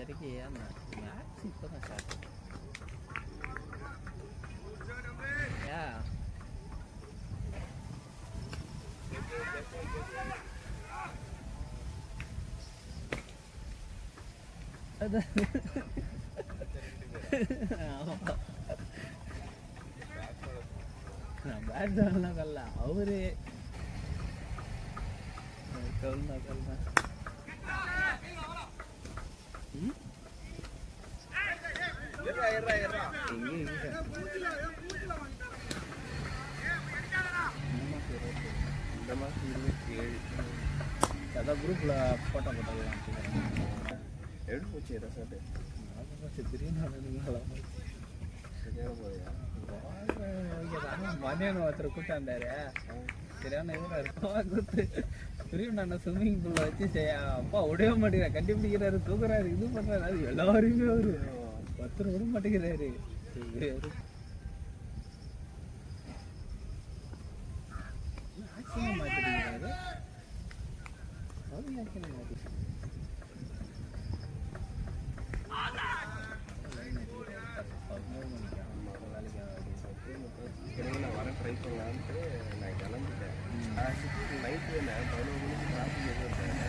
5:30 ஏறினேன். மேக்ஸ் இப்போ தான் ஸ்டார்ட். நான் பேட்ஸ்மேன்லாம் கல்ல அவரு கல்னா இந்த மாதம் 27 அதான் குரூப்பில் ஃபோட்டோ போட்டோலாம் எப்படி போச்சு ரெசார்ட்டு? மதியானம் ஒருத்தர் கூட்டாண்டாரு சரியான இவராக இருக்கும் கூத்து பிரியும் நான் ஸ்விம்மிங் பூலில் வச்சு அப்பா விடவே மாட்டேங்கிறேன், கண்டுபிடிக்கிறாரு, தூக்குறாரு, இது பண்ணுறாரு. அது எல்லாருமே அவரு ஒருத்தர் விட மாட்டேங்கிறாரு. ஆக்சிடென்ட் மாட்டிக்கிறாரு. ஆக்சிடென்ட் மாட்டி நான் வர ட்ரை பண்ணலான்ட்டு நான் கிளம்பிட்டேன். நைட்டு 11 மணிக்கு டிராஃபிக் எதுவும் இருக்காங்க.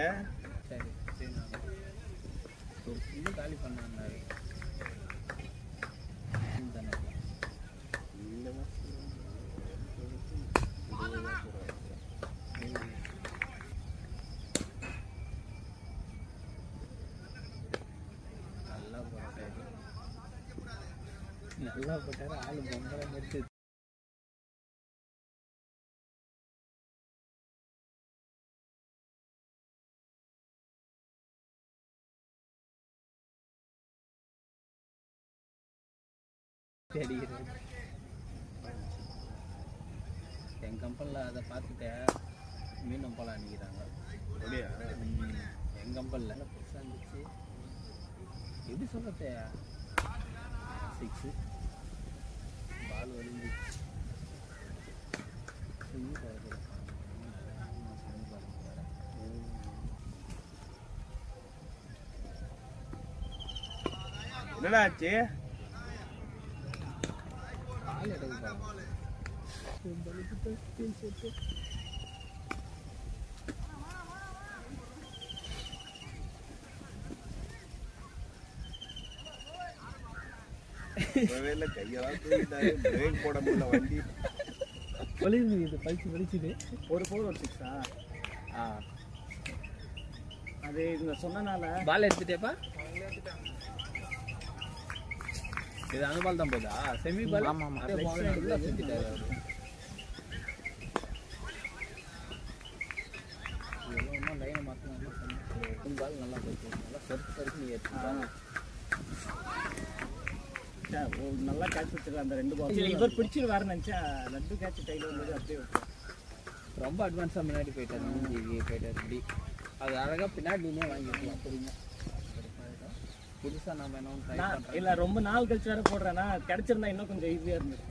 ஏன் சரி ஃபுல்லு காலி பண்ணாரு. நல்லா போட்டாரு ஆளு பொங்கலை முடிச்சு என் கம்பெனியில் அதை பார்த்துட்டு மீண்டும் போல அனுப்பிக்கிறாங்க. அப்படியா? என் கம்பெனியில் பெருசாக இருந்துச்சு. எப்படி சொல்கிறது, 6 பால் ஒழிஞ்சிச்சு. என்னடா ஆச்சு? பால் எடுக்க கையெல்லாம் தூக்கிட்டாரு, பிரேக் போட முடியல, வண்டி வலிக்குது, பழிச்சு வலிச்சுது. ஒரு 4 ஒரு 6 அது இவங்க சொன்னனால பால் எடுத்துட்டேப்பா. இது அந்த பால் தான் போதா? செமி பால். ஆமாம் செஞ்சுட்டாரு அவரு. இன்னும் லைனை மாற்றினா பால் நல்லா போயிடுச்சு. நல்லா சருக்கு நீ எடுத்துக்கலாம். நல்லா கேட்ச் வச்சிருக்க அந்த 2 பால் இவர் பிடிச்சிருவாருன்னு நினச்சா லட்டு கேட்ச் கையில் வந்தது அப்படியே ரொம்ப அட்வான்ஸாக முன்னாடி போயிட்டார். போயிட்டார் இப்படி அது அழகாக பின்னாடினே வாங்கிக்கலாம். புரியுங்க, புதுசாக நம்ம என்ன ட்ரை பண்ணுறோம். இல்லை ரொம்ப நாள் கழிச்சு வேறு போடுறேன்னா கிடச்சிருந்தா இன்னும் கொஞ்சம் ஈஸியாக இருந்தது.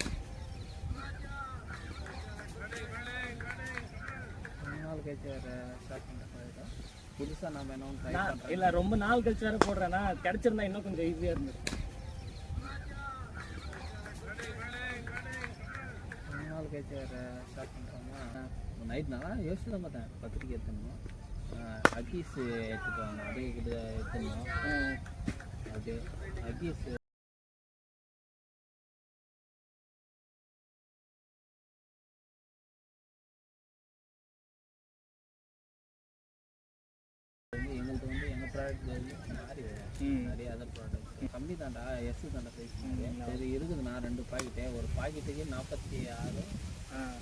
நாள் கழிச்சு வேறு ஸ்டார்ட் பண்ணுறேன். புதுசாக நம்ம என்ன ட்ரை பண்ணுறோம். இல்லை ரொம்ப நாள் கழிச்சு வேறு போடுறேன்னா கிடச்சிருந்தா இன்னும் கொஞ்சம் ஈஸியாக இருந்தது. நாள் கழிச்சு வேறு ஸ்டார்ட் பண்ணுறோம்னா நைட் நான் யோசிச்சு தான் பார்த்தேன். பத்திரிக்கை எடுத்துடணும், அக்கீஸ் எடுத்துட்டு வாங்க, அப்படியே எடுத்துடணும். அப்படியே அக்கீஸ் எங்கள்கிட்ட வந்து எங்கள் ப்ராடக்ட் மாறி நிறைய அதர் ப்ராடக்ட் கம்மி தாண்டா எஸ் தாண்டா சைஸ் சரி இருக்குதுண்ணா 2 பாக்கெட்டு ஒரு பாக்கெட்டுக்கு 46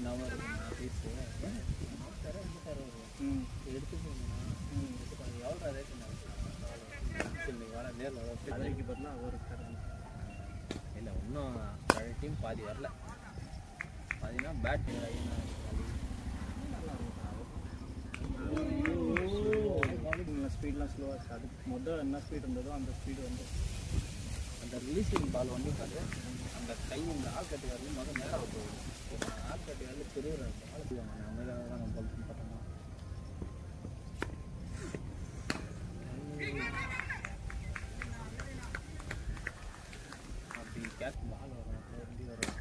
நவர் பீஸு எடுத்துக்கோங்கண்ணா எவ்வளோ ரேட்டு நேரில் பார்த்தா ஒரு இல்லை இன்னும் டீம் பாதி வரல பாதினா பேட் ஸ்பீட்லாம் ஸ்லோவாக அதுக்கு முதல் என்ன ஸ்பீட் இருந்ததோ அந்த ஸ்பீடு வந்து அந்த ரிலீஸிங் பால் வந்து பாரு அந்த கை இந்த ஆள்கட்டு வரலையும் முதல் நேரம் போகுது ஆள்கட்டு வரல பெரிய பால் நான் மேலே தான் நம்ம போல்ட்டு பார்த்தோம்னா அப்படி கேட்ச் பால் வரும் வண்டி வரும்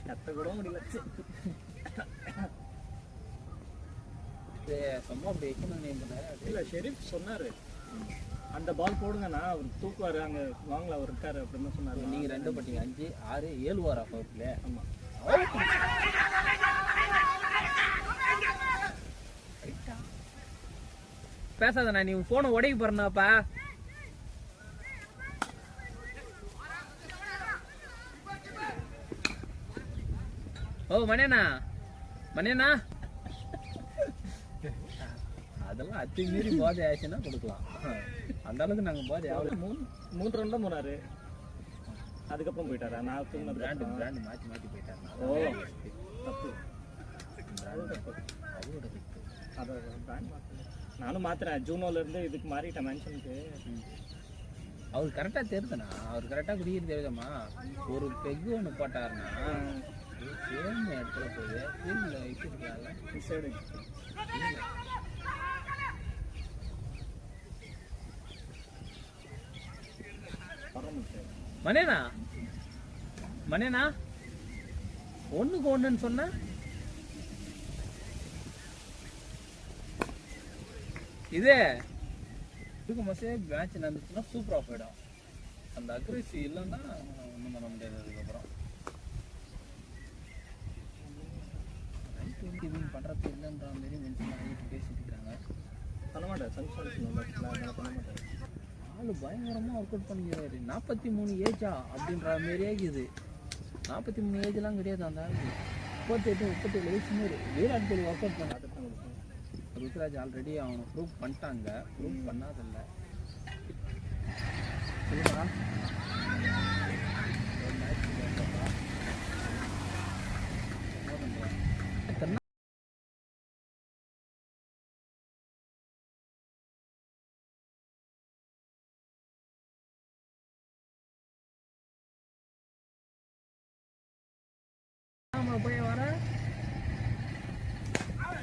கத்த கூட முடியல சும்மா அப்படி வைக்கணும் இல்லை ஷெரீஃப் சொன்னார் அந்த பால் போடுங்கண்ணா அவர் தூக்குவார் அங்கே வாங்கல அவர் இருக்காரு அப்படின்னு சொன்னார் நீங்கள் 2 பட்டிங்க 5 6 7 வாரா பவர்ல ஆமாம் பேசாதண்ணா நீ ஃபோனை உடைக்க போறேன்னாப்பா ஓ மணியண்ணா மணியண்ணா அதெல்லாம் அத்தி மீறி போதை ஆச்சுன்னா கொடுக்கலாம் அந்த அளவுக்கு நாங்கள் போதை ஆகல 3 ரவுண்ட் தான் போனாரு அதுக்கப்புறம் போயிட்டாரா நான் தூங்கின பிராண்டு மாற்றி போயிட்டாரு ஓ தப்பு அவரோட அதை பிராண்ட் மாற்றல நானும் மாத்துறேன் ஜூனோலேருந்து இதுக்கு மாறிட்டேன் மென்ஷனுக்கு அவர் கரெக்டாக தெரியுதுண்ணா அவர் கரெக்டாக குடிக்கிறது தெரியுதம்மா ஒரு பெக்கு ஒன்று போட்டாருன்னா சேம் இடத்துல போய் ஃபீல்டில் வச்சுருக்கலாம்ல சைடு மணேண்ணா மணேண்ணா ஒன்றுக்கு ஒன்றுன்னு சொன்ன இதே இதுக்கு மசே மேட்ச் நடந்துச்சுன்னா சூப்பராக போயிடும் அந்த அக்ரெசி இல்லைன்னா ஒன்றும் பண்ண முடியாது அதுக்கப்புறம் பண்ணுறது இல்லைன்ற மாரி மென்ஷன் ஆகிட்டு பேசிட்டு இருக்காங்க பண்ண மாட்டேன் பண்ண மாட்டேன் ஆள் பயங்கரமாக ஒர்க் அவுட் பண்ணிக்கிறாரு 43 ஏஜா அப்படின்ற மாரியே இருக்குது 43 ஏஜ்லாம் கிடையாது அந்த ஆள் 38 37 வயசு மாரி விராட் கோலி ஒர்க் அவுட் பண்ண ருத்ராஜ் ஆல்ரெடி அவனை ப்ரூவ் பண்ணிட்டாங்க ப்ரூவ் பண்ணாதில்லை சரிங்களா போய் வர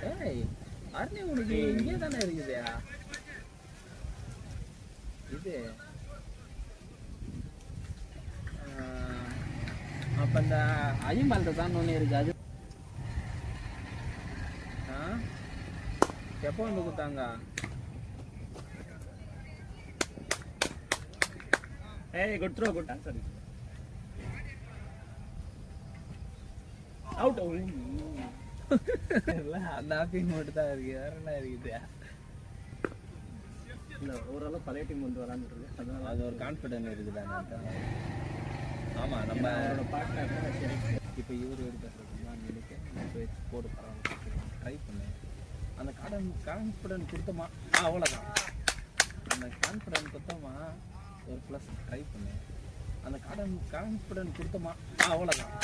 ஏய் அருணி உனக்கு இங்கே தானே இருக்குது இது அப்போ இந்த அஜிமால்கிட்ட தான் ஒன்று இருக்குது அது எப்போ வந்து கொடுத்தாங்க ஏய் good throw good answer out அந்த ஆப்பிங் மட்டும் தான் இருக்கு வேற என்ன இருக்குது இல்லை ஓரளவு பழைய டீம் வந்து விளாண்டுருக்கு அதனால அது ஒரு கான்ஃபிடென்ட் இருக்குதாங்க ஆமாம் நம்ம பார்ட்னர் சரி இப்போ இவர் எடுத்துருக்கோம்னா நினைக்க போட்டு பரவாயில்ல ட்ரை பண்ணேன் அந்த கான்ஃபிடென்ட் கொடுத்தோமா அவ்வளோதான் அந்த கான்ஃபிடென்ட் கொடுத்தோமா ஒரு ப்ளஸ் ட்ரை பண்ணேன் அந்த கான்ஃபிடென்ட் கொடுத்தோமா அவ்வளோதான்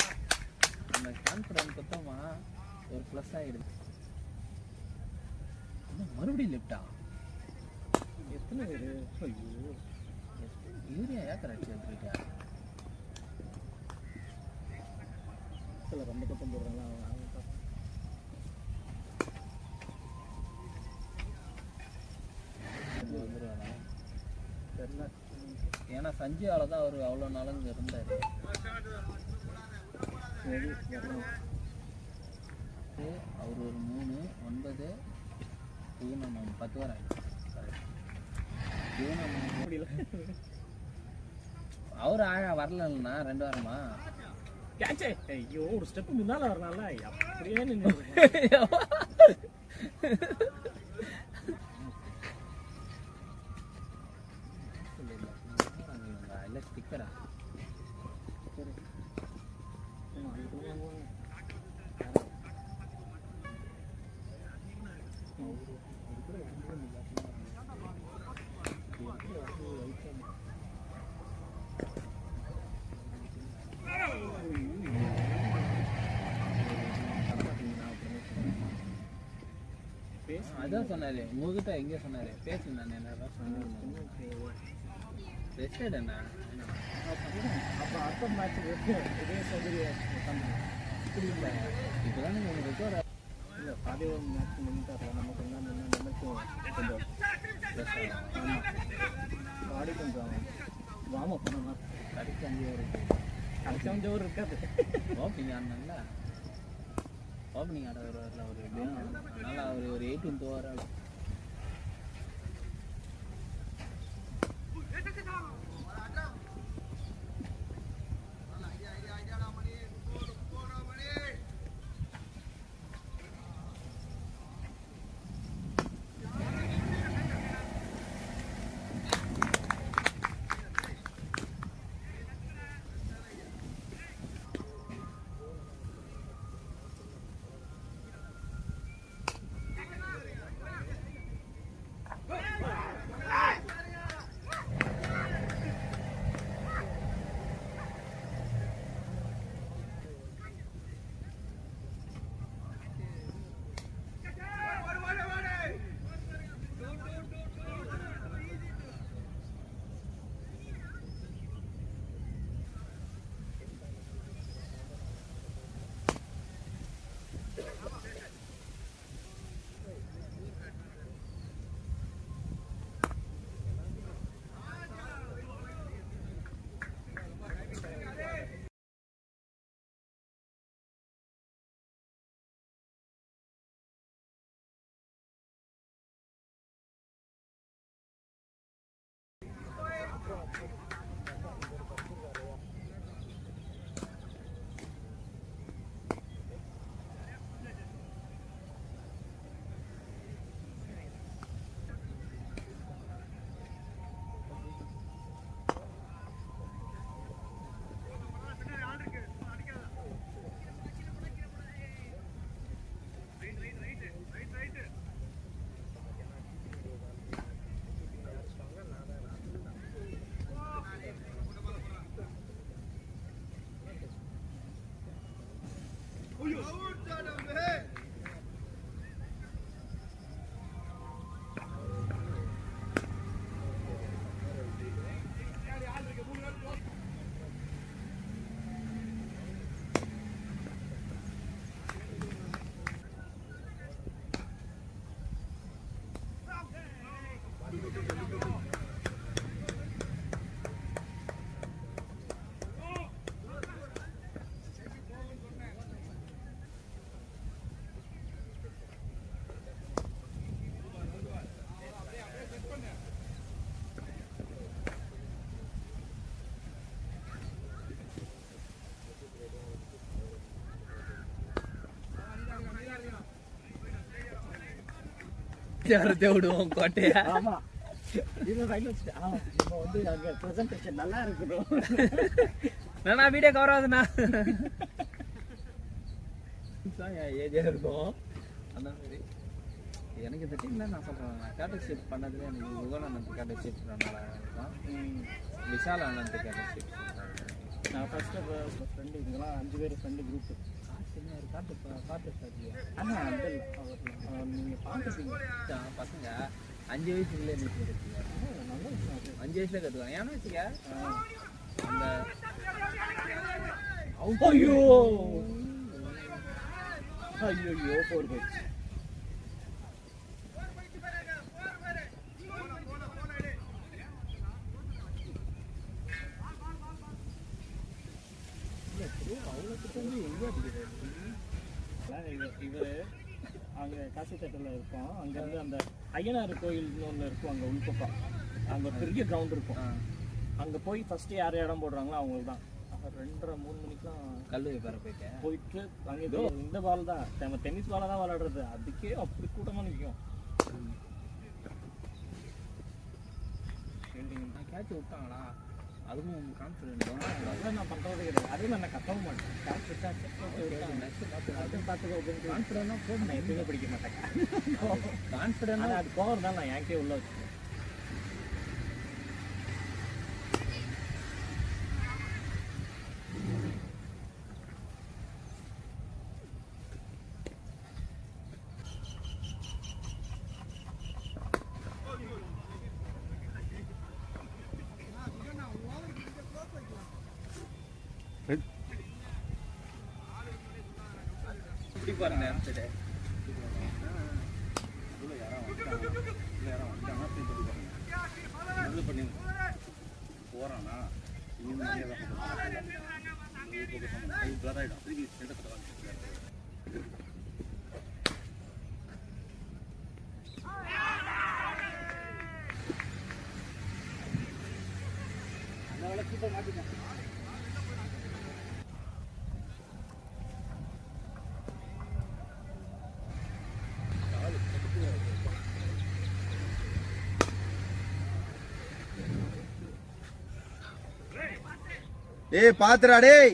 அந்த கான்ஃபிடென்ட் கொடுத்தோமா ஒரு ப்ளஸ் ஆகிடுது மறுபடியும் லெஃப்டா எத்தனை பேர் ஐயோ யூரியா ஏக்கர் அடிச்சுருக்கா சில ரொம்ப பக்கம் போடுறாங்களா வந்துடுவாரா தெரியல ஏன்னா சஞ்சயாவில் தான் அவர் அவ்வளோ நாளும் இங்கே இருந்தார் அவர் ஒரு 3 9 இவன் 10 வாரம் அவர் வரலன்னா 2 வாரமா கேட்சே ஐயோ ஒரு ஸ்டெப் முன்னால வரனால அப்படியே நின்னு இல்ல ஸ்டிக்கரா அதான் சொன்னாரு உங்ககிட்ட எங்கே சொன்னாரு பேசுங்க நான் என்ன ரெஸ்டட் என்ன அப்போ அடுத்த மேட்ச் இதே சௌகரிய புரியல இப்போதான் நீங்கள் உங்களுக்கு ரெக்கார்ட் இல்லை பாதி ஒரு மேட்ச் நின்றுட்டார்ல நமக்கு என்ன நினைக்கும் கொஞ்சம் ஆமாம் பாடி கொஞ்சம் வார்ம் அப் பண்ணணும் கடைக்கு 5 ஓவர் கடைக்கு 5 ஓவர் இருக்காது ஓப்பனிங் ஆடினாங்களா ஓப்பனிங் ஆட வருவார்ல ஒரு அதனால் அவர் ஒரு 18th ஓவர் ஆகும் யாரத்தை விடுவோம் கோட்டையா ஆமா இது ரைட் வச்சு நம்ம வந்து அங்க பிரசன்டேஷன் நல்லா இருக்கணும் நான் வீடியோ கவர் ஆகுதுண்ணா ஏஜா இருக்கும் அந்த மாதிரி எனக்கு இந்த டீம்ல நான் சொல்றேன் கேட்டர்ஷிப் பண்ணதுல எனக்கு யுகன் அண்ணன் கேட்டர்ஷிப் நல்லா இருக்கும் விஷால் அண்ணன் கேட்டர்ஷிப் நான் ஃபர்ஸ்ட் ஃப்ரெண்டு இவங்களாம் 5 பேர் ஃப்ரெண்டு குரூப் காட்டு அண்ணா அந்த நீங்கள் பார்த்துருப்பீங்க பசங்க 5 வயசுக்குள்ளே நீச்சல் கற்றுக்கீங்க 5 வயசுல கற்றுக்கலாம் ஏன்னா வச்சுக்க அந்த ஐயோ ஐயோ போர் போச்சு இவர் அங்கே காசி தேட்டரில் இருக்கோம் அங்கேருந்து அந்த ஐயனார் கோயில்னு ஒன்று இருக்கும் அங்கே உள்பக்கம் அங்கே ஒரு பெரிய கிரவுண்ட் இருக்கும் அங்கே போய் ஃபஸ்ட்டு யார் இடம் போடுறாங்களோ அவங்களுக்கு தான் 2:30 3 மணிக்கெலாம் கல் வைப்பார போயிட்டு அங்கே இந்த பால் தான் நம்ம டென்னிஸ் பாலை தான் விளையாடுறது. அதுக்கே அப்படி கூட்டமாக நிற்கும். கேட்ச் விட்டாங்களா அதுவும் கான்ஃபிடென்ட் அதெல்லாம் நான் பண்ணுறது கிடையாது. அதே மாதிரி நான் கத்தவும் மாட்டேன். கேட்ச் விட்டாச்சு பார்த்துக்கோ கான்ஃபிடென்ட்டாக போட்டு நான் எப்பயுமே பிடிக்க மாட்டேன். கான்ஃபிடென்ட்டாக அது கோவர் தான் நான் என்கிட்டே உள்ள வச்சுக்கேன். இப்படி பாருங்க போறானா மாட்டிட்டேன். ஏய் பாத்துடா டேய்.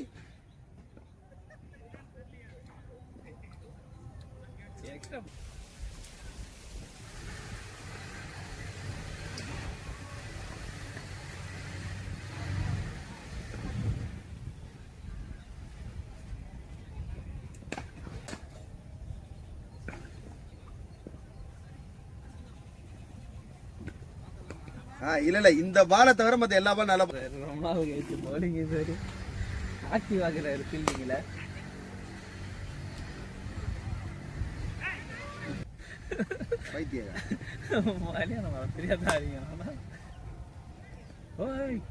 இல்ல இந்த பாலை தவிர மத்த எல்லா பாலும் நல்லா ரொம்ப போலிங் சரி ஆக்டிவ் ஆகுறாரு ஃபீல்டிங்ல. பைத்தியங்க மலையாளம் தெரியாதா இருக்கீங்க. ஓய்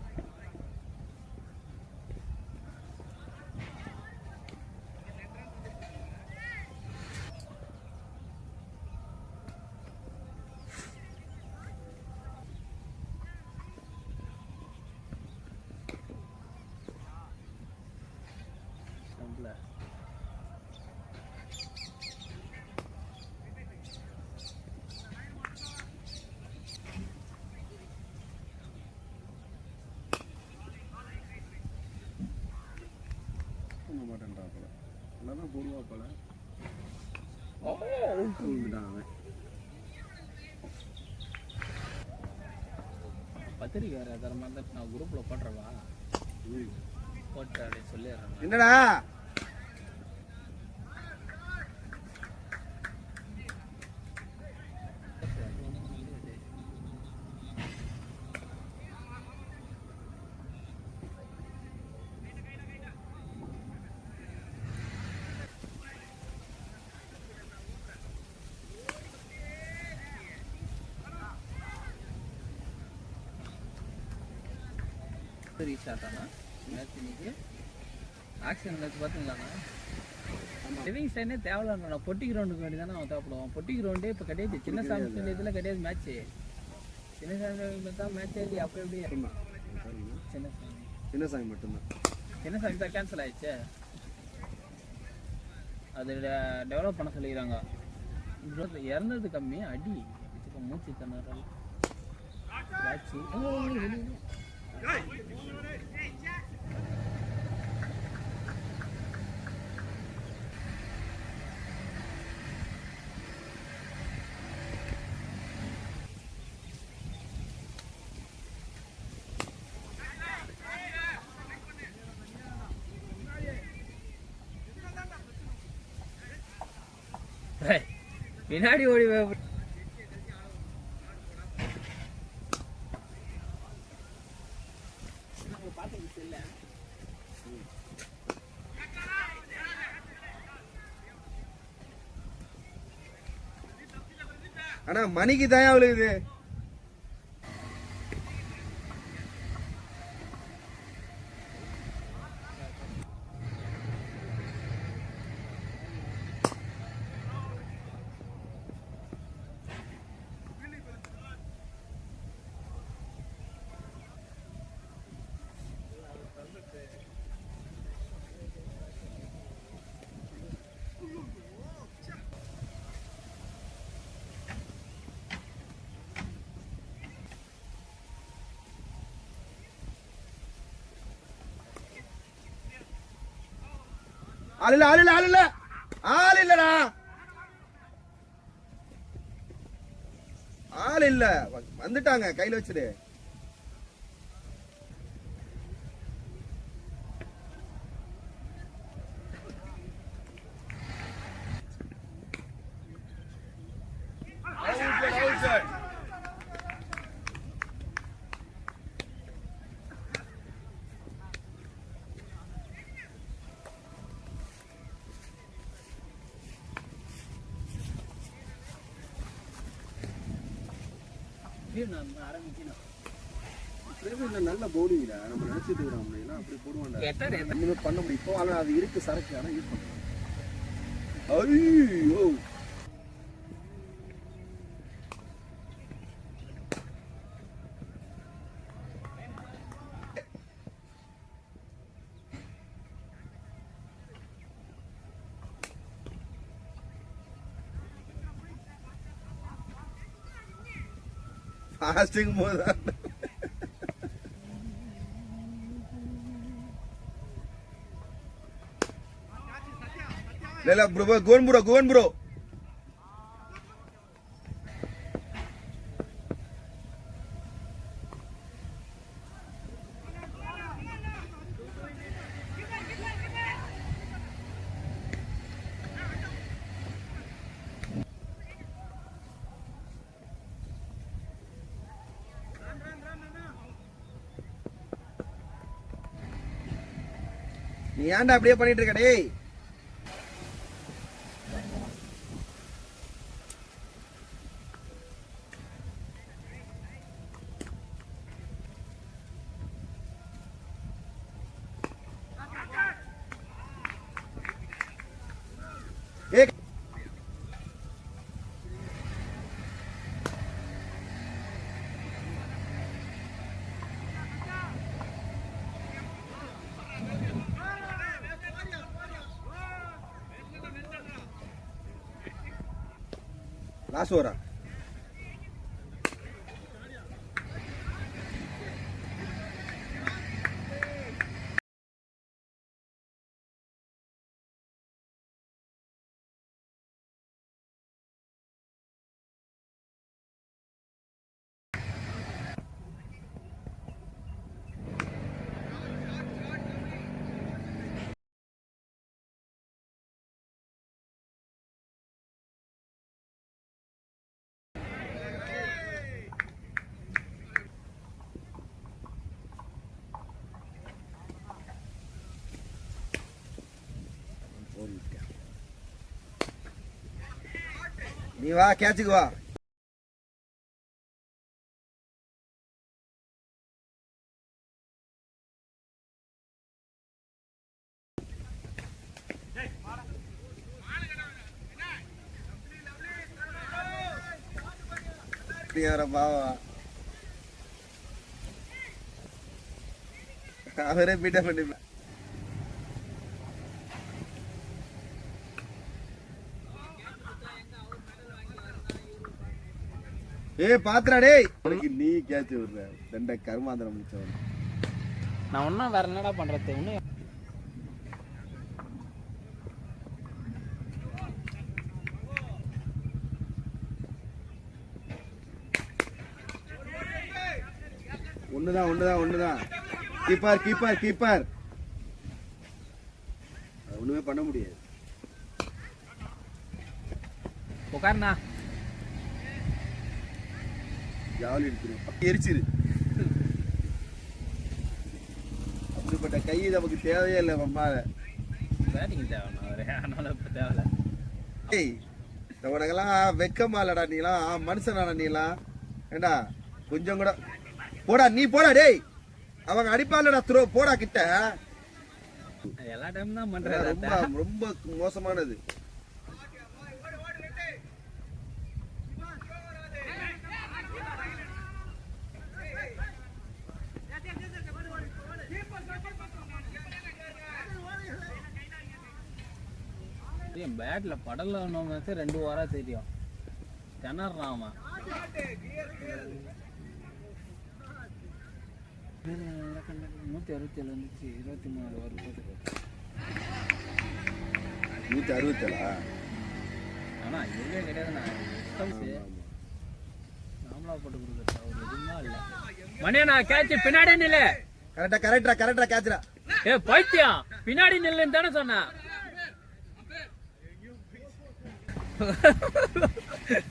போடுவா போல. பத்திரிக்கை தரமா இருந்தா நான் குரூப்ல போட்டுறவா போட்டு அப்படி சொல்லிடுறேன். என்னடா ரீச் ஆட்டானா மேட்ச் இன்னைக்கு ஆக்ஷன் மேட்ச் பார்த்தீங்களாண்ணா. லிவிங் ஸ்டைனே தேவையில்ல. பொட்டி கிரவுண்டுக்கு வேண்டி தானே அவன் தேவைப்படுவான். பொட்டி கிரவுண்டே இப்போ கிடையாது. சின்ன சாமி இதில் கிடையாது மேட்ச்சு. சின்ன சாமி தான் மேட்ச் ஆகி அப்போ எப்படி சின்ன சாமி மட்டும்தான். சின்ன சாமி தான் கேன்சல் ஆயிடுச்சு. அது டெவலப் பண்ண சொல்லிக்கிறாங்க. இறந்தது கம்மி அடி மூச்சு தண்ணி ஆச்சு. பின்னாடி ஓடி ஆனா மணிக்கு தான் அவளுக்கு ஆள் இல்ல ஆள் இல்ல ஆள் இல்ல ஆள் இல்லடா ஆள் இல்ல வந்துட்டாங்க கையில வச்சிரு நல்ல பவுலிங்டா நம்ம நினைச்சிட்டு இருக்கிறோம் அப்படி போடுவாங்க பண்ண முடியும் இப்போ ஆனா அது இருக்கு சரக்கு ஆனா யூஸ் பண்ணுறோம் ஐயோ ஃபாஸ்டிங் போதா லேலா ப்ரோ கோன் ப்ரோ நீ ஏன்டா அப்படியே பண்ணிட்டு இருக்க டேய் லாஸ்ட் ஓவரா நீ வா கேட்சுக்கு வா பாவா அவரே பீட்டா பண்ணி பாத்துடா டேய் நீ கேட்ச் விடுற தண்ட கர்மாந்திரம் முடிச்சவன் நான் ஒன்றும் வேற என்னடா பண்றது ஒன்றும் ஒண்ணுதான் கீப்பர் ஒண்ணுமே பண்ண முடியாது உட்காருண்ணா ஜாலி எரிச்சிரு அப்படிப்பட்ட கை நமக்கு தேவையே இல்லை அம்மால பேட்டிங் தேவை அதனால இப்போ தேவையில்ல ஏய் உனக்கெல்லாம் வெக்கமா இல்லடா நீலாம் மனுஷனாடா நீலாம் ஏண்டா கொஞ்சம் கூட போடா நீ போடா டேய் அவங்க அடிப்பாளடா த்ரோ போடா கிட்ட எல்லா டைம் தான் பண்றேன் ரொம்ப ரொம்ப மோசமானது பேட்ல படல ஒன்று 2 வாரம் தெரியும் திணறாம 167 வந்துச்சு 23 வருது 167. ஆனால் இதுவே கிடையாதுண்ணா. நாமளா போட்டு கொடுக்குறா ஒரு எதுவுமே இல்லை. மணியண்ணா கேட்ச் பின்னாடி நில்லு. கரெக்டா கேட்ச்டா. ஏ பைத்தியம், பின்னாடி நில்லுன்னு தானே சொன்னேன்.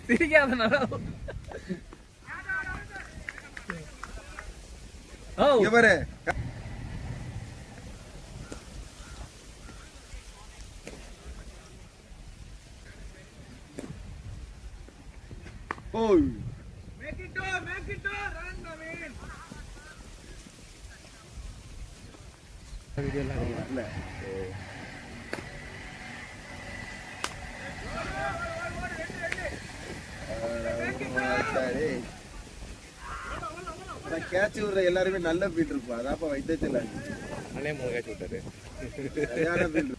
சிரிக்காதண்ணா. ஓ இவரு ஓய் make it run Naveen. Video எல்லாம் இல்ல. கேட்ச் விடுற எல்லாருமே நல்ல ஃபீல்ட் இருக்கும். அதாப்பா வைத்தியத்தில் அண்ணே 3 கேட்ச் விட்டாரு. சரியான ஃபீல்ட்.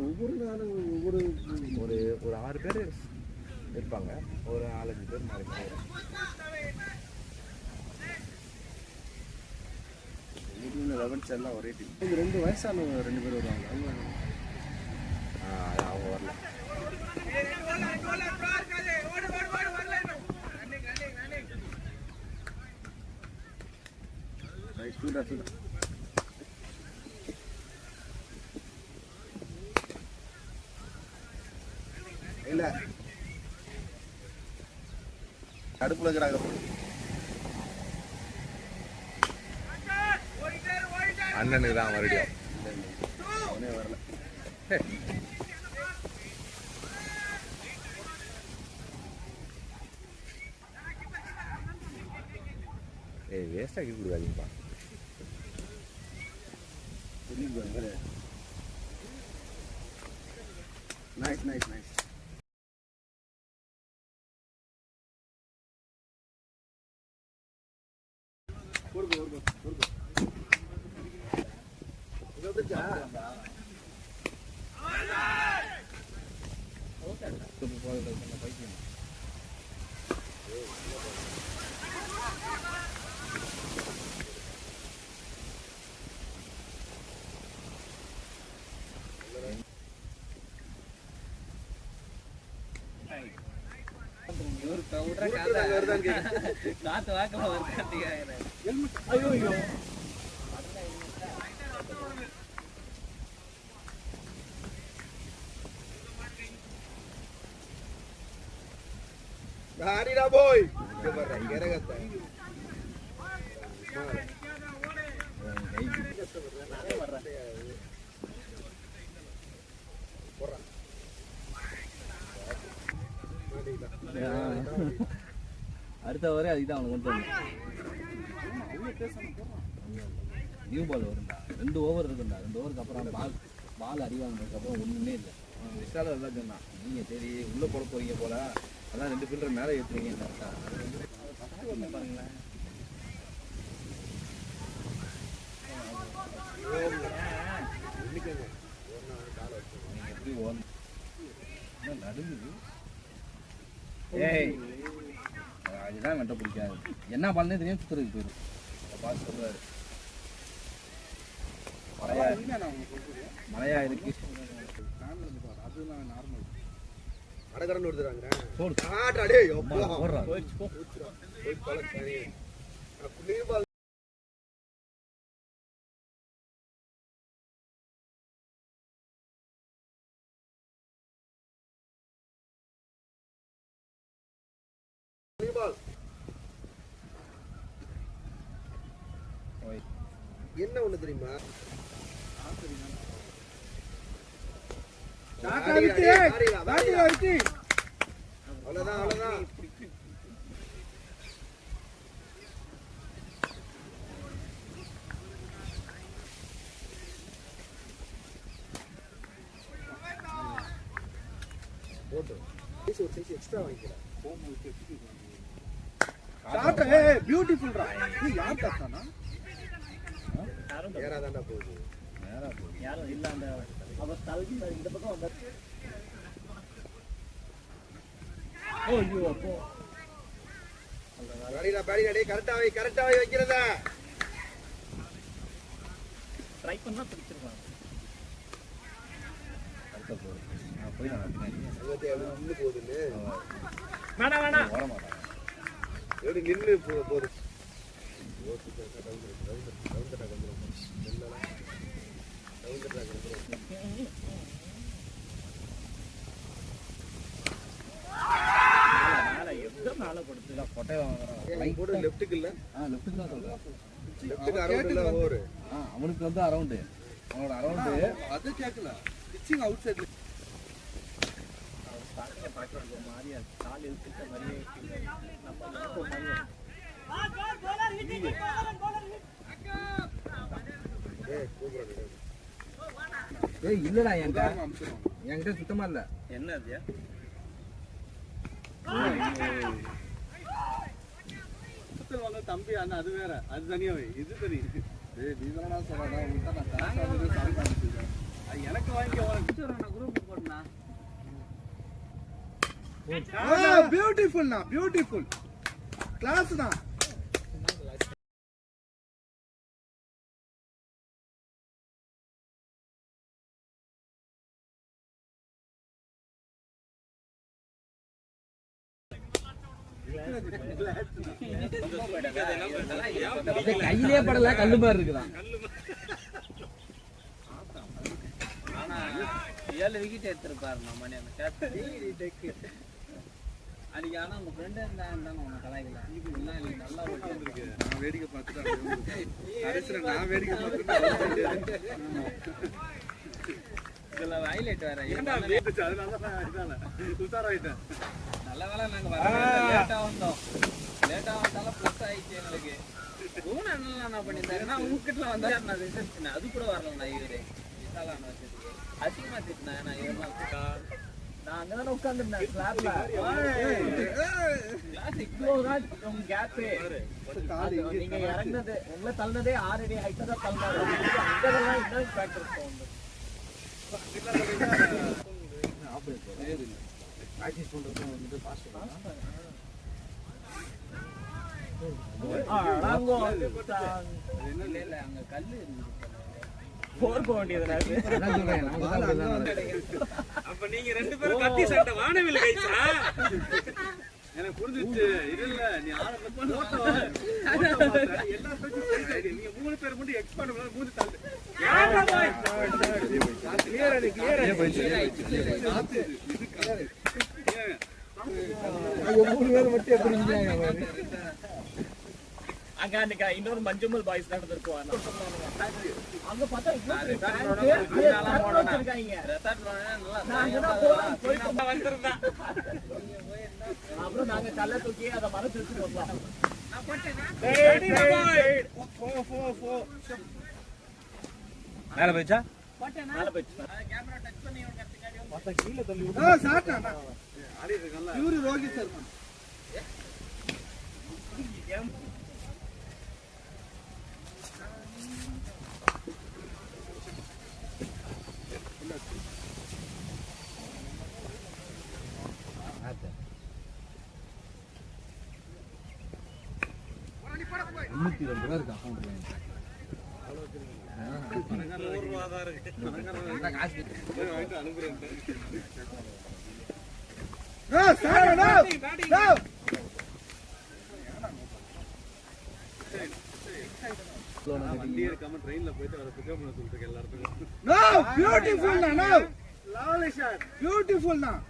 ஒவ்வொரு நாளும் ஒவ்வொரு ஒரு 6 பேர் இருப்பாங்க. ஒரு 4-5 பேர் மாறி மாறி வரும். 11 எல்லாம் ஒரே டீம். இந்த 2 வயசானவங்க 2 பேர் வருவாங்க. அவங்க வரல. இல்ல அடுப்புல இருக்கிறாங்க. அண்ணனுக்கு தான் மறுபடியும் வரல. வேஸ்ட் ஆக்கி கொடுக்காதீங்கப்பா. நைஸ். காத்து வாக்கல வருது. ஐயோ गाड़ीला बोय के बर गेरगत அடுத்த ஓவரே அதுதான் அவனுக்கு கொண்டு வந்து நியூ பால் வரும்டா. 2 ஓவர் இருக்குண்டா. 2 ஓவருக்கு அப்புறம் பால் அறிவாங்கிறதுக்கு அப்புறம் ஒன்றுமே இல்லை. விஷால தான் சொன்னான். நீங்கள் சரி உள்ளே போட போகிறீங்க போல, அதான் 2 ஃபீல்டர் மேலே ஏற்றுறீங்க. பாருங்களேன் எப்படி நடுங்குது. ஏய் அதுதான் வெட்ட பிடிக்காது. என்ன பால்னே தெரியும், சுற்றுறதுக்கு போயிடும். பார்த்து சொல்லுவார். மழையா இருக்கு. அடகரன் வருதுறாங்க. போடு ஆடா டேய் அப்பா போடுறா. போய் பலக்காரி குளிர் பால் என்ன ஒண்ணு தெரியுமா? அவ்வளவுதான் எக்ஸ்ட்ரா வாங்கிக்கிறேன். பியூட்டிஃபுல் யார் கத்தானா நேரா தாண்டா போகுது. யாரும் இல்ல. அந்த அவர் தள்ளி இந்த பக்கம் வந்த ஐயோ அப்போ பேடிடா டேய் கரெக்டா வை வைக்கிறதா ட்ரை பண்ணா பிடிச்சிருவாங்க. வேணாம் எப்படி நின்று போகுது மேல படுத்து கொட்டை வாங்குறான் போடு லெஃப்ட்டுக்கு இல்ல லெஃப்ட்டுக்கு தான் சொல்றேன். லெஃப்ட்டுக்கு அரவுண்ட் இல்ல ஓவர் அவனுக்கு வந்து அரவுண்டு அவனோட அரவுண்டு அது கேட்கல பிச்சிங் அவுட் சைடுல ஸ்டார்டிங்ல பார்க்கறது மாதிரியா கால் இழுத்துட்ட மாதிரியே ஏய் இல்லடா என்கிட்ட சுத்தமா இல்ல. என்ன அதுயா வாங்க தம்பி அண்ணா அது வேற அது தனியா இது தனி நீ தானடா சொல்லடா எனக்கு வாங்கி குரூப் போடுனா பியூட்டிஃபுல் கிளாஸ் தான் கையிலே படல கல்லு மாதிரி இருக்குதான். ஆனா 7 விக்கெட் எடுத்திருப்பாரு நம்ம அன்னைக்கு. ஆனா உங்க ஃப்ரெண்ட் இருந்தா உன கலாய்க்கல நல்லா ஓட்டிருக்கு. நான் வேடிக்கை பார்த்துட்டு நான் வேடிக்கை பார்த்துட்டு இதுல ஹைலைட் வேற உசாராயிட்டேன். நல்ல வேலை நாங்க லேட்டா வந்தோம். லேட்டா வந்தாலும் ப்ளஸ் ஆயிடுச்சு எங்களுக்கு. ஊன என்ன பண்ணியிருந்தாருன்னா உங்ககிட்ட வந்தா நான் ரிசப்ஷன் அது கூட வரலண்ணா. இவரு விசாலான வச்சதுக்கு அதிகமா திட்டினேன். நான் நான் அங்கதானே உட்காந்துருந்தேன் ஸ்லாப்ல. கிளாஸ் இவ்வளவுதான் உங்க கேப். நீங்க இறங்குனது உங்களை தள்ளினதே 6 அடி ஹைட்டா தான் தள்ளினாரு. அங்கெல்லாம் இன்னும் ஃபேக்டர் இருக்கும். பிராக்டிஸ் பண்றதுக்கு வந்து பாஸ்ட் இல்ல அங்க கல்லு போர் போக வேண்டியது. அப்ப நீங்க 2 பேரும் கத்தி சண்டை வானவில் கைச்சா எனக்கு புரிஞ்சிச்சு. இல்ல நீ எல்லா நீங்க 3 பேர் மட்டும் எக்ஸ்பர்ட் பண்ண 3 தள்ளு அங்க அன்னைக்கு இன்னொரு மஞ்சுமல் பாய்ஸ் நடந்திருக்குவாங்க. அங்க பார்த்தா அப்புறம் நாங்க கல்ல தூக்கி அதை மரத்து வச்சு போடலாம். மேல போயிச்சா மேல போயிடுச்சு. கீழே தள்ளி இவரு ரோகி சார் ட்ரெயின்ல போயிட்டு வர பிக்கப் பண்ண சொல்லிட்டு எல்லாருக்கும் பியூட்டிஃபுல் தான். லவ்லி ஷாட் பியூட்டிஃபுல் தான்.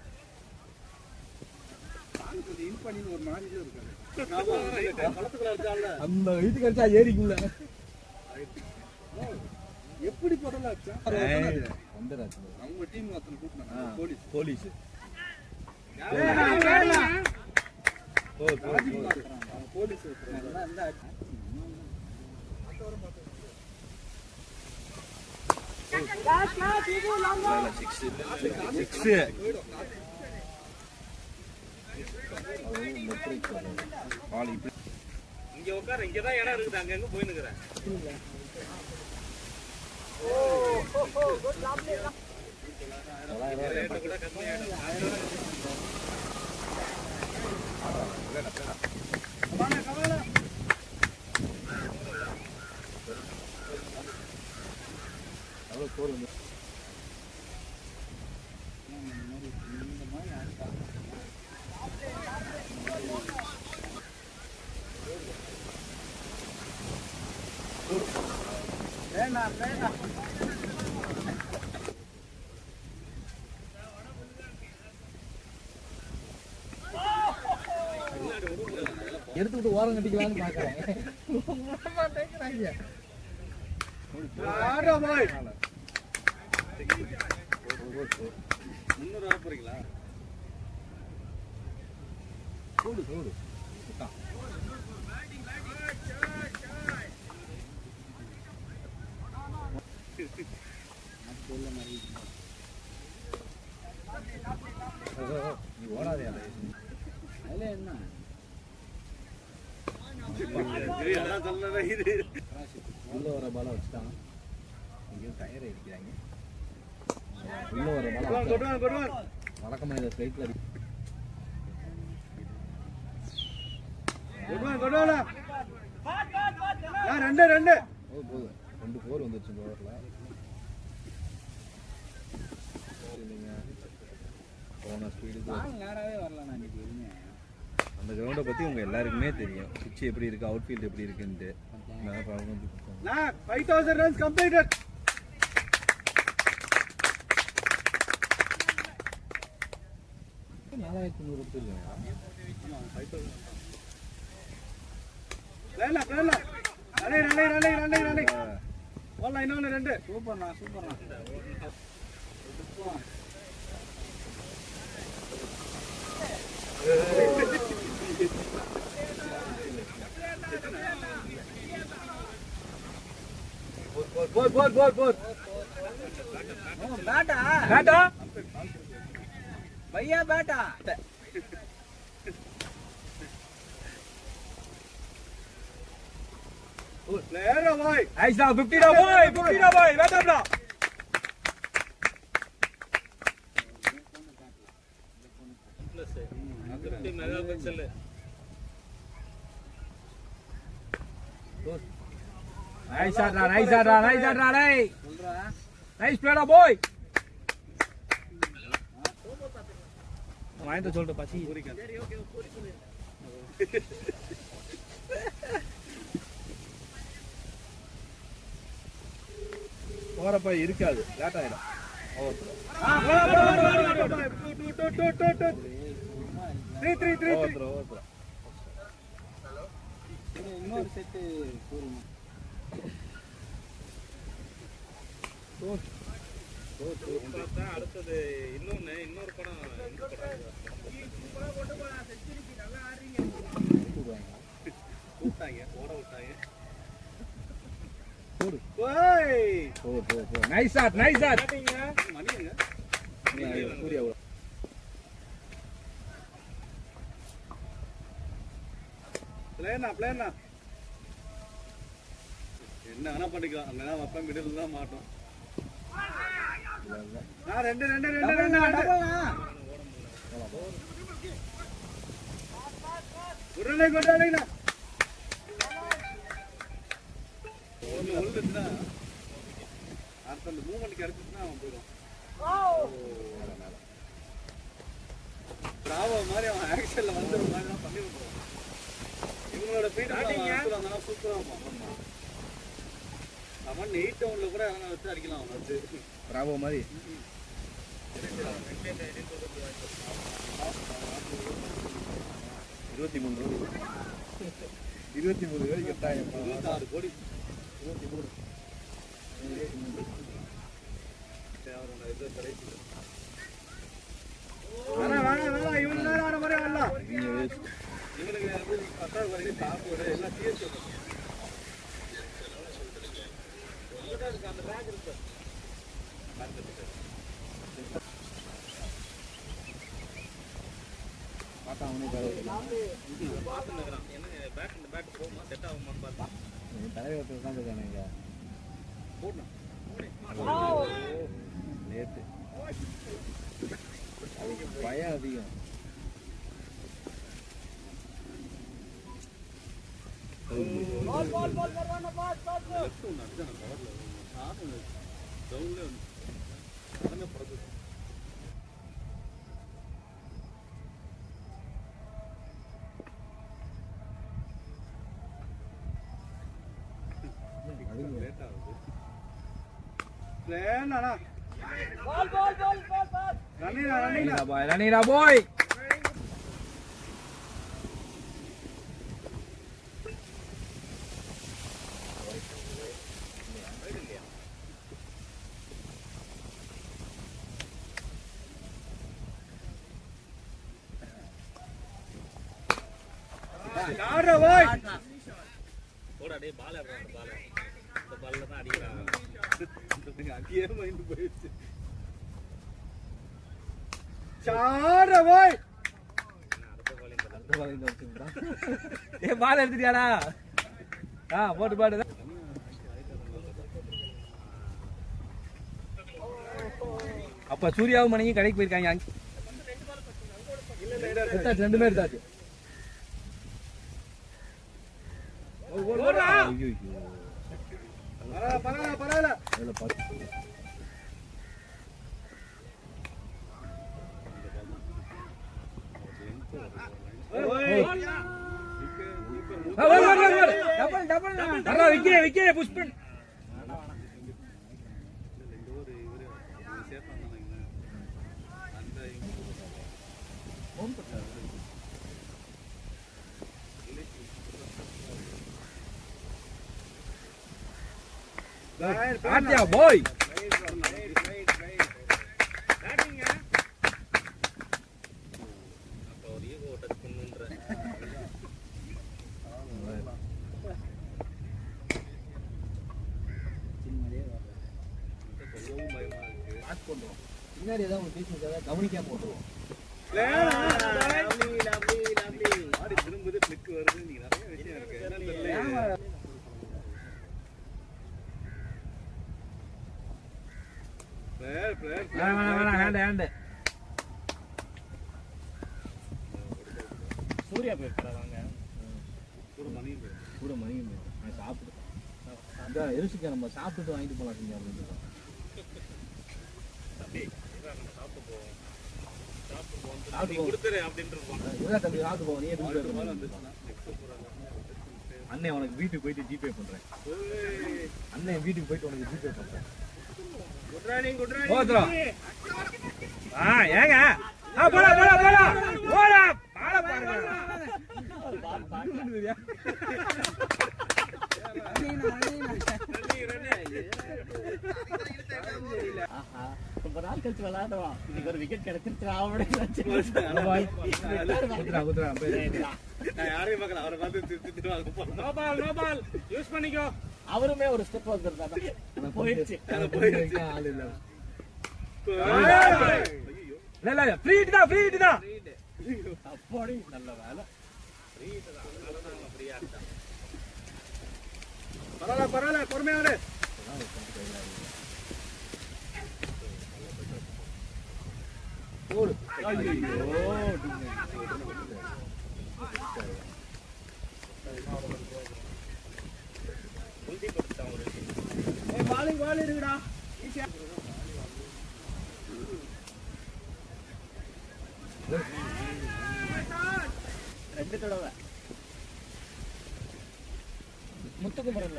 இன் பண்ணி ஒரு மாதிரி இருக்காரு. அந்த வீட்டுக்கு அடிச்சா ஏறிக்குள்ள எப்படி படல ஆச்சா நம்ம டீம் ஒருத்தன் கூப்பிட்டாங்க போலீஸ் போலீஸ் போலீஸ் இங்க உட்கார இங்கதான் இடம் இருக்குது. அங்க எங்க போய் நிக்கிறேன். எடுத்துக்கிட்டு ஓரம் கட்டிக்கலான்னு பாக்குறேன். நீ ஓடாதே அதுல என்ன உள்ள வர பால வச்சுட்டான். இங்கேயும் டயர் அடிக்கிறாங்க. உள்ள வர பால வழக்கமா இதை ஸ்ட்ரைட்ல ரெண்டு போர் வந்துருச்சு இந்த ஓவரில். போன ஸ்பீடுக்கு நேராகவே வரலாம். நான் இன்னைக்கு எதுவுமே அந்த கிரவுண்டை பற்றி உங்கள் எல்லாருக்குமே தெரியும். பிட்ச் எப்படி இருக்குது, அவுட் ஃபீல்டு எப்படி இருக்குன்ட்டு. 5000 runs completed. சூப்பர்ண்ணா சூப்பர்ண்ணா. बैटा भैया बैटा ऐसा 50 ना भाई 50 ना भाई बैठा अपना megapixel nice shot nice play boy main to solta pachi seri okay ஓரப்பா இருக்காது லேட் ஆயிடும். இன்னொரு செட்டு அடுத்தது இன்னொரு படம் கூப்பிட்டாங்க ஓட விட்டாங்க. நைஸ் ஷாட் மணிங்க சூர்யா பிளேனா என்ன வேணா பண்ணிக்கலாம். அங்க அப்பா மிடில் தான் மாட்டோம். ரெண்டு குடலைண்ணா அடுத்த அந்த மூமெண்ட் கிடைச்சிச்சுன்னா அவன் போயிடும். பிராவோ மாதிரி அவன் ஆக்ஷன்ல வந்து ஒரு மாதிரி தான் பண்ணி விட்டுருவான். இவங்களோட ஃபீல்டு சூப்பரா இருக்கும். அவன் 8 டவுன்ல கூட அவனை வச்சு அடிக்கலாம். அவன் வச்சு பிராவோ மாதிரி 23 கோடி கட்டாயம் 26 கோடி 23 இவனுக்கு ஆன மாதிரி வரலாம். இவனுக்கு 10 வரைக்கும் டாப் எல்லாம் தீர்த்து அந்த பேக் இருக்கு. பார்த்தா அவனே பேக் போகுமா செட் ஆகுமான்னு பார்த்தா தலைவர் உட்காந்துருக்கானுங்க போடணும் நேற்று பயம் அதிகம். Ranira boy. பால் எடுத்துட்டியாடா? போட்டு பாடு. அப்ப சூர்யாவும் மணிக்கு கடைக்கு போயிருக்காங்க. 2 பேர் எடுத்தாச்சு. புஷ்பன் boy. பின்னாடி ஏதாவது பேசுறதா கவனிக்காம போட்டுருவோம். திரும்புது கிளிக் வருது. நீங்க நிறைய விஷயம் இருக்கு. சூர்யா போயிருக்காங்க. கூட மணியும் சாப்பிட்டு எரிசிக்க நம்ம சாப்பிட்டு வாங்கிட்டு போலாம் அப்படின்னு அண்ணன் உனக்கு வீட்டுக்கு போயிட்டு ஜிபே பண்றேன். அண்ணன் வீட்டுக்கு போயிட்டு உனக்கு ஜிபே பண்றேன். ஏங்க போடா போடா போடா போடா பாட பாருங்க. ரொம்ப நாள் கழிச்சு விளையாடுவான். இன்னைக்கு ஒரு விக்கெட் கிடைச்சிருச்சு. அவருமே ஒரு ஸ்டெப் வந்துருந்தா போயிடுச்சு. நல்ல வேலை. பரவாயில்ல பொறுமையாடு. வால் இருக்குடா. ரெண்டு தடவை முத்துக்குமரன்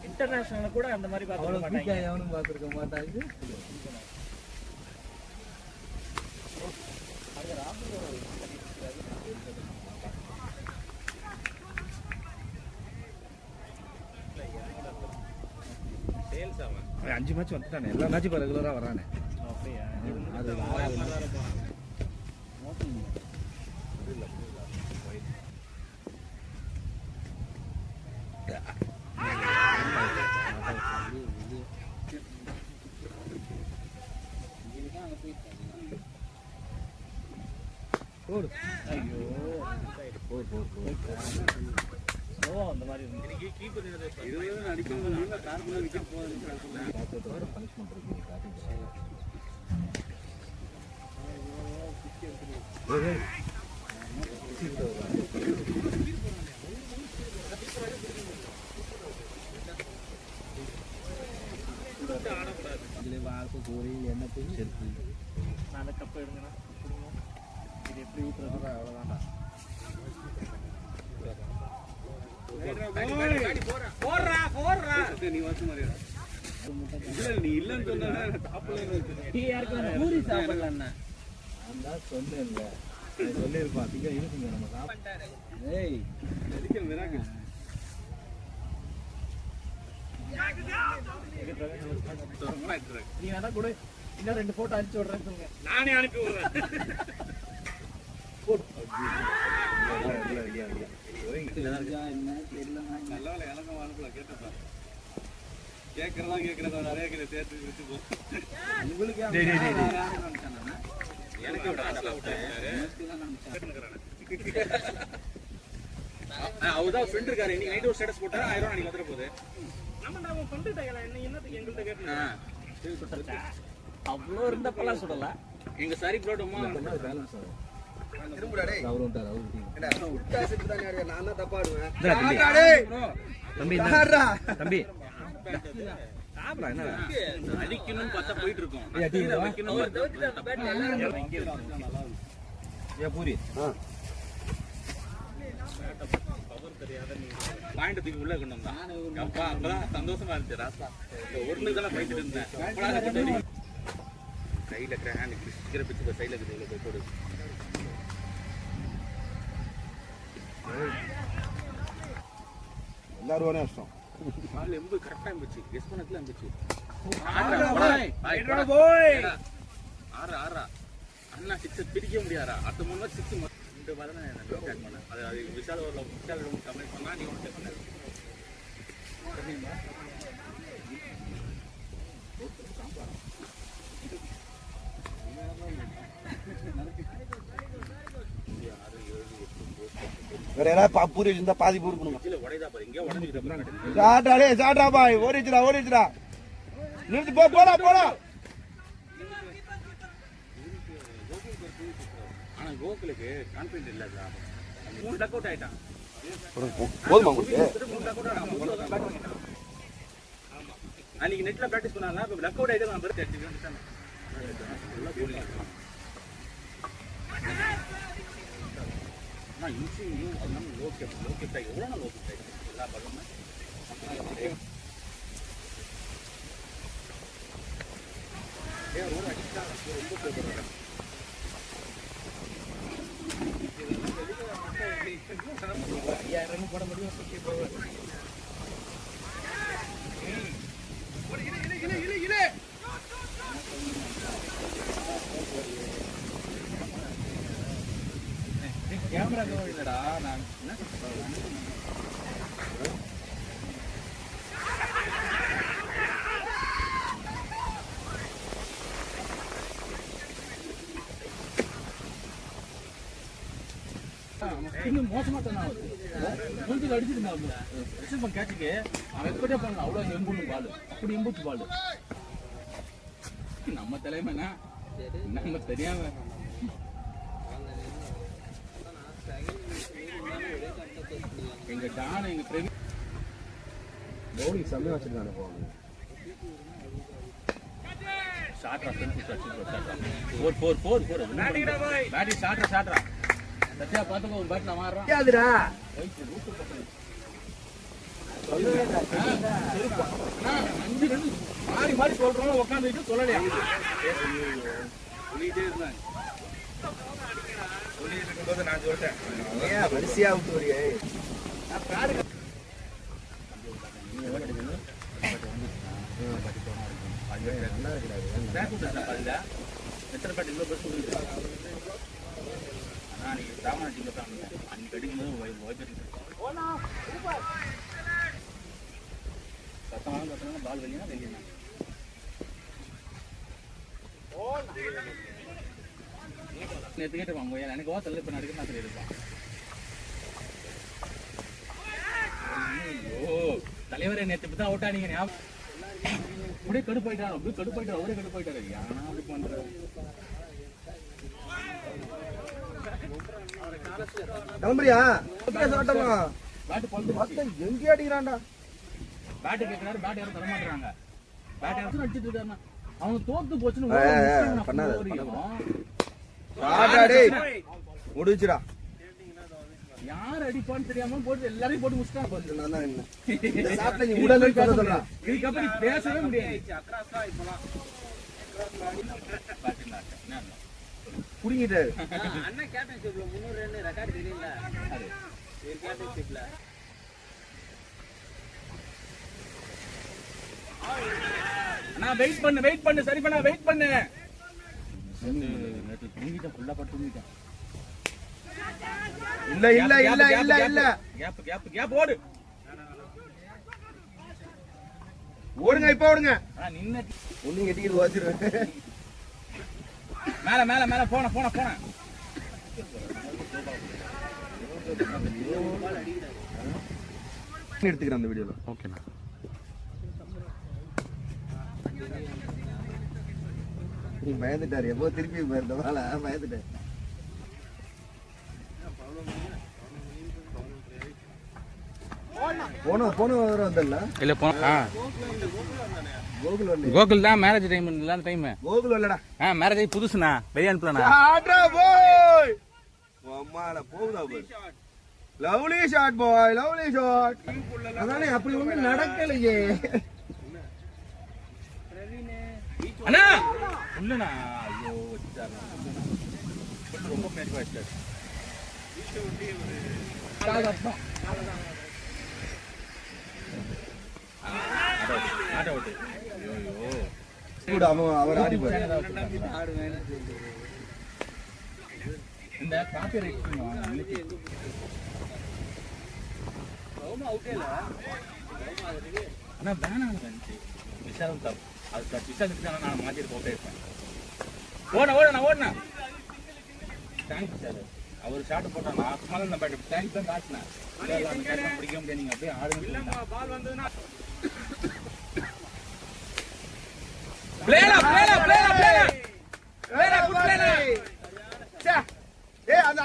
இன்டர்நேஷனல் கூட அந்த மாதிரி பார்த்துருக்க மாட்டாங்க. அஞ்சு மேட்ச் வந்துட்டானே. எல்லா மேட்சும் இப்போ ரெகுலராக வரானே. அது அந்த மாதிரி பனிஷ்மெண்ட் இதில் வாக்கு கோரி எண்ணெய் போய் செருப்பு நான் கப்பை எடுங்கண்ணா இது எப்படி ஊற்றுறது அவ்வளோதான்டா நீ இல்லன்னு சொன்ன பூரி சாப்பிடலாம் நான் சொன்னேன்ல சொல்லியிருப்பான் அதிகம் இருக்குங்க நம்ம சாப்பிட்டாரு ஏய் நீ வேணா கூட இன்னும் 2 போட்டோ அனுப்பிச்சு விடுறேன்னு சொல்லுங்க நானே அனுப்பி விடுறேன் நல்ல வேலை எனக்கு அனுப்பல கேட்டப்பா கேட்கறதா நிறைய சேர்த்து வச்சு போ உங்களுக்கு எனக்கு அவர்தான் ஃப்ரெண்ட் இருக்காரு இன்னைக்கு நைட் ஒரு ஸ்டேட்டஸ் போட்டா 1000 ரூபாய் அன்னைக்கு வந்துட போகுது நம்ம ஃப்ரெண்ட் டைல என்ன என்னத்துக்கு எங்கள்கிட்ட கேட்டா அவ்வளோ இருந்தப்பெல்லாம் சொல்லல எங்க சாரி ப்ரோடமா பேலன்ஸ் ஆகும் திரும்புடா டேய் அவர் விட்டார் அவர் என்னடா விட்டா செத்து தானே ஆடுவேன் நான் தான் தப்பாடுவேன் தம்பி தம்பி அடிக்கணும்னு பார்த்தா போயிட்டு இருக்கோம் பூரி பாயிண்ட் தூக்கி உள்ள கொண்டு வந்தான் அப்பா அப்பதான் சந்தோஷமா இருந்துச்சு ராசா ஒரு இதெல்லாம் போயிட்டு இருந்தேன் கையில இருக்கிற ஹேண்ட் பிச்சுக்கிற பிச்சுக்கிற சைட்ல இருக்கிற போய் போடு எல்லாரும் ஒரே கஷ்டம் கால் எம்பு கரெக்டா இருந்துச்சு கெஸ் பண்ணதுல இருந்துச்சு ஆறா அண்ணா சிக்ஸ் பிடிக்க முடியாதா அடுத்த 3 மேட்ச் 6 2 பால் தான் ஸ்டார்ட் பண்ணேன் அது விஷால் கமெண்ட் பண்ணா நீ ஒன்று பண்ண வேற யாராவது பூரி வச்சிருந்தா பாதி பூரி கொடுங்க உடையதா பாரு இங்கே உடஞ்சிட்டு சாட்டாடே சாட்டா பாய் ஓடிச்சுடா நிறுத்து போடா ஆனா கோகுலுக்கு கான்ஃபிடன்ட் இல்ல சார் 3 டக் அவுட் ஆயிட்டான் போதுமா உங்களுக்கு 3 டக் அவுட் ஆனா அன்னைக்கு நெட்ல பிராக்டிஸ் பண்ணாங்க இப்ப டக் அவுட் ஆயிட்டு நான் பர்த் எடுத்துட்டேன் நல்லா போலி நான் யூசிங் அதனால லோக்கே எவ்வளோ நாள் லோக்கே எல்லா பக்கமும் ரொம்ப போட்டுறேன் போட முடியும் கேமரா இல்லடா நான் இன்னும் மோசமா தானே மூஞ்சில் அடிச்சுருந்தான் ரிசீவ் கேட்சுக்கு அவன் எக்ஸ்பெக்டே பண்ணலாம் அவ்வளோ எம்புன்னு பால் அப்படி எம்புச்சு பால் நம்ம தலைமைனா நம்ம தெரியாம எங்க டான் எங்க பிரவி பவுலிங் செம்மையா வச்சிருக்கானே போவாங்க ஷாட்ரா ஃபோர் பேட்டி ஷாட்ரா சத்யா பாத்துக்கோ பேட் நான் மாறுறேன் யாதுடா மாறி மாறி சொல்றோம் உட்காந்துட்டு சொல்லலையா சொல்லிட்டே இருந்தாங்க நான் சொல்லிட்டேன் ஏன் வரிசையா விட்டு வரியே எத்தனை பேட் இவ்வளோ பெருசு அன்னைக்கு ராமநாத் டீம் தான் அன்னைக்கு அடிக்கும்போது சத்தமாக பால் வெளியா வெளியே நேற்று கேட்டுருப்பாங்க எனக்கு ஓசல் இப்போ நடிக்க நான் சொல்லியிருப்பான் ஐயோ தலைவரே நேற்று இப்படி தான் அவுட்டா நீங்க ஞாபகம் அப்படியே கடுப்பாயிட்டாரு அவரே கடுப்பாயிட்டாரு யானா அப்படி பண்றாரு கிளம்புறியா சாட்டமா பேட் பந்து எங்கே அடிக்கிறான்டா பேட் கேட்கறாரு பேட் யாரும் தர மாட்டாங்க பேட் யாரும் அடிச்சிட்டு இருக்காருன்னா அவங்க தோத்து போச்சுன்னு முடிச்சுடா யார் அடிப்பான்னு தெரியாம போட்டு எல்லாரையும் போட்டு முடிச்சிட்டாங்க. இதுக்கப்புறம் பேசவே முடியாது. புடிங்கிட்டாரு அண்ணன் கேப்டன்ஷிப்ல 300 ரன் ரெக்கார்ட் தெரியல கேப்டன்ஷிப்ல. அண்ணா வெயிட் பண்ணு சரி பண்ணா வெயிட் பண்ணு. நேத்து தூங்கிட்டேன் ஃபுல்லா பட்டு தூங்கிட்டேன். இல்ல இல்ல இல்ல இல்ல இல்ல கேப் ஓடு ஓடுங்க இப்ப ஓடுங்க. நின்னு ஒண்ணு கட்டிக்கிட்டு வாச்சிருவேன். மேல மேல மேல போன எடுத்துக்கிறேன் அந்த வீடியோல. ஓகேண்ணா. நீ பயந்துட்டாரு எப்போ திருப்பி பயந்துட்டாரு. போன வந்தல்ல இல்ல கோகுல் தான் மேரேஜ் டைம் இல்லாத டைம். கோகுல் இல்லடா மேரேஜ் புதுசுண்ணா வெளிய அனுப்பலண்ணா. போய் அம்மால போகுதா போய். லவ்லி ஷாட் பாய் லவ்லி ஷாட். அதானே அப்படி ஒண்ணு நடக்கலையே. அண்ணா உள்ளண்ணா. ஐயோ வச்சாரா ரொம்ப மேட்ச் வச்சாரு. அவர் ஆடி போய் இந்த காப்பி ரைட் ஆனா வேணாம் விஷால் தப்பு. அது விஷால் நான் மாத்திட்டு போட்டே இருப்பேன். ஓடனா தேங்க்ஸ் சார். அவர் ஷாட் போட்டா நான் சும்மா தான் பேட் தேங்க்ஸ் தான் காட்டினேன். பிடிக்க முடியாது நீங்க அப்படியே ஆடுங்க. பால் வந்ததுன்னா பிளேடா குட் பிளேடா. சே ஏய் அந்த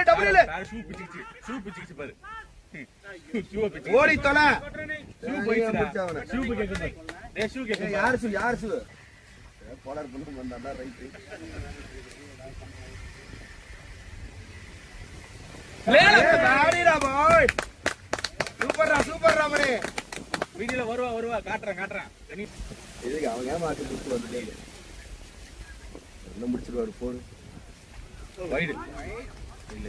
டபுள் இல்ல ஷூ பிச்சிச்சு பாரு. ஓடி தொலை ஷூ கேக்குது. டேய் ஷூ கேக்குது. யார் ஷூ போலார் பண்ணு வந்தாடா ரைட். லேடா பாய் சூப்பர் ராமனே. வீடியோல வருவா காட்டுறேன். இதுக்கு அவங்க ஏமாத்தி புடிச்சு வந்துட்டே என்ன முடிச்சிருவாரு போடு. வைடு இல்ல